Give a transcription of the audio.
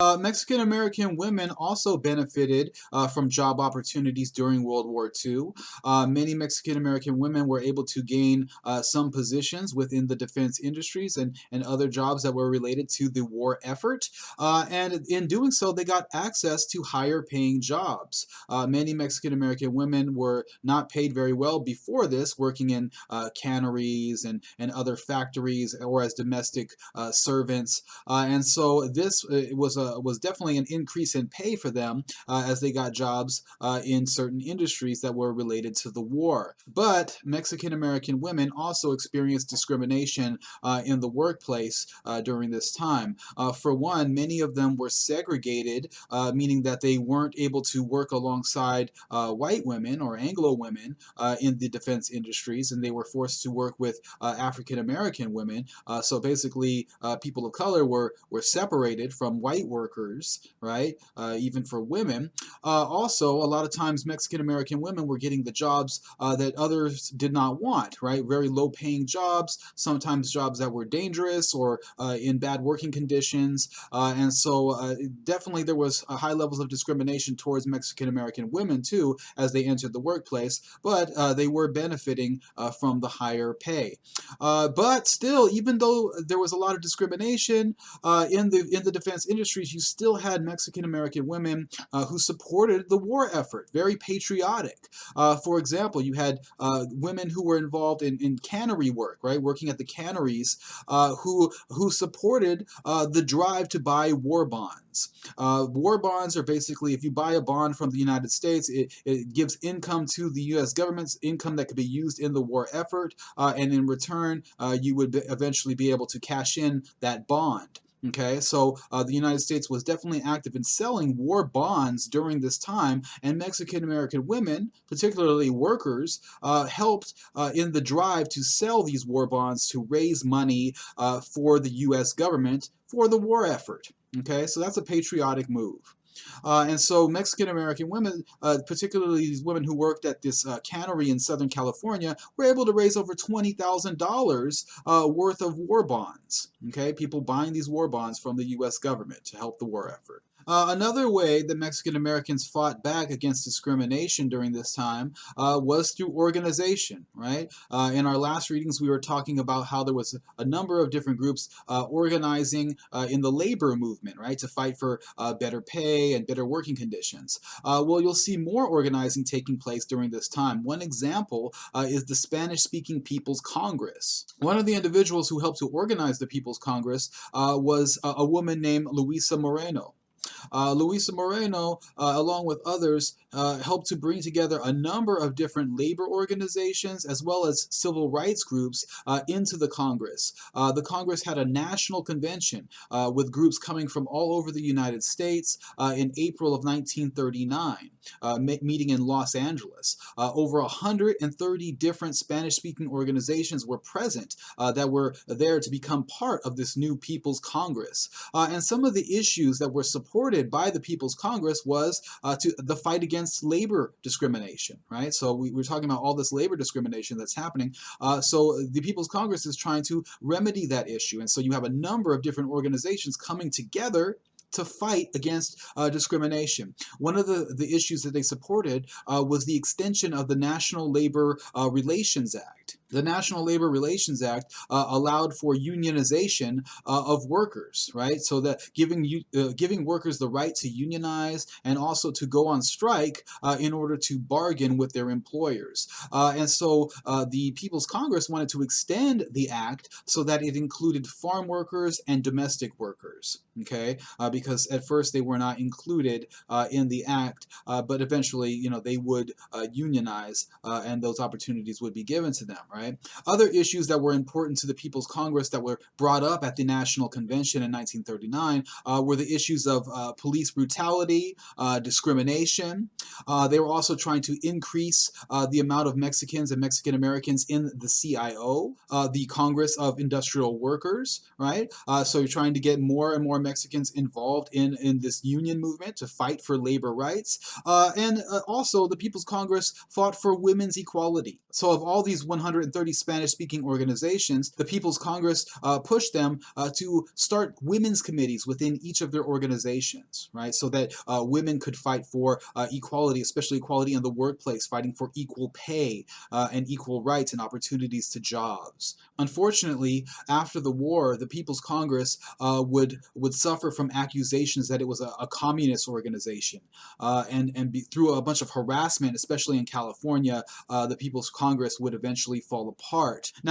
Mexican American women also benefited from job opportunities during World War II. Many Mexican American women were able to gain some positions within the defense industries and other jobs that were related to the war effort. And in doing so, they got access to higher paying jobs. Many Mexican American women were not paid very well before this, working in canneries and other factories or as domestic servants. And so this was definitely an increase in pay for them as they got jobs in certain industries that were related to the war. But Mexican American women also experienced discrimination in the workplace during this time. For one, many of them were segregated, meaning that they weren't able to work alongside white women or Anglo women in the defense industries, and they were forced to work with African American women. So basically, people of color were separated from white workers, right? Even for women. Also, a lot of times Mexican American women were getting the jobs that others did not want, right? Very low paying jobs, sometimes jobs that were dangerous or in bad working conditions. And so definitely there was high levels of discrimination towards Mexican American women too as they entered the workplace, but they were benefiting from the higher pay. But still, even though there was a lot of discrimination in the defense industries, you still had Mexican American women who supported the war effort, very patriotic. For example, you had women who were involved in cannery work, right, working at the canneries, who supported the drive to buy war bonds. War bonds are basically, if you buy a bond from the United States, it gives income to the U.S. government's income that could be used in the war effort, and in return, you would eventually be able to cash in that bond. Okay, so the United States was definitely active in selling war bonds during this time, and Mexican American women, particularly workers, helped in the drive to sell these war bonds to raise money for the U.S. government for the war effort. Okay, so that's a patriotic move. And so Mexican American women, particularly these women who worked at this cannery in Southern California, were able to raise over $20,000 worth of war bonds. Okay, people buying these war bonds from the U.S. government to help the war effort. Another way that Mexican Americans fought back against discrimination during this time was through organization, right? In our last readings, we were talking about how there was a number of different groups organizing in the labor movement, right, to fight for better pay and better working conditions. Well, you'll see more organizing taking place during this time. One example is the Spanish-speaking People's Congress. One of the individuals who helped to organize the People's Congress was a woman named Luisa Moreno. Luisa Moreno, along with others, helped to bring together a number of different labor organizations as well as civil rights groups into the Congress. The Congress had a national convention with groups coming from all over the United States in April of 1939, meeting in Los Angeles. Over 130 different Spanish-speaking organizations were present that were there to become part of this new People's Congress. And some of the issues that were supported by the People's Congress was to the fight against labor discrimination, right? So we're talking about all this labor discrimination that's happening. So the People's Congress is trying to remedy that issue. And so you have a number of different organizations coming together to fight against discrimination. One of the issues that they supported was the extension of the National Labor Relations Act. The National Labor Relations Act allowed for unionization of workers, right? So that giving workers the right to unionize and also to go on strike in order to bargain with their employers. And so the People's Congress wanted to extend the act so that it included farm workers and domestic workers, okay? Because at first they were not included in the act, but eventually, you know, they would unionize and those opportunities would be given to them, right? Other issues that were important to the People's Congress that were brought up at the National Convention in 1939 were the issues of police brutality, discrimination. They were also trying to increase the amount of Mexicans and Mexican Americans in the CIO, the Congress of Industrial Workers, right? So you're trying to get more and more Mexicans involved in this union movement to fight for labor rights. And also, the People's Congress fought for women's equality. So, of all these 130 Spanish speaking organizations, the People's Congress pushed them to start women's committees within each of their organizations, right? So that women could fight for equality, especially equality in the workplace, fighting for equal pay and equal rights and opportunities to jobs. Unfortunately, after the war, the People's Congress would suffer from accusations that it was a communist organization, through a bunch of harassment, especially in California, the People's Congress would eventually fall apart. Now,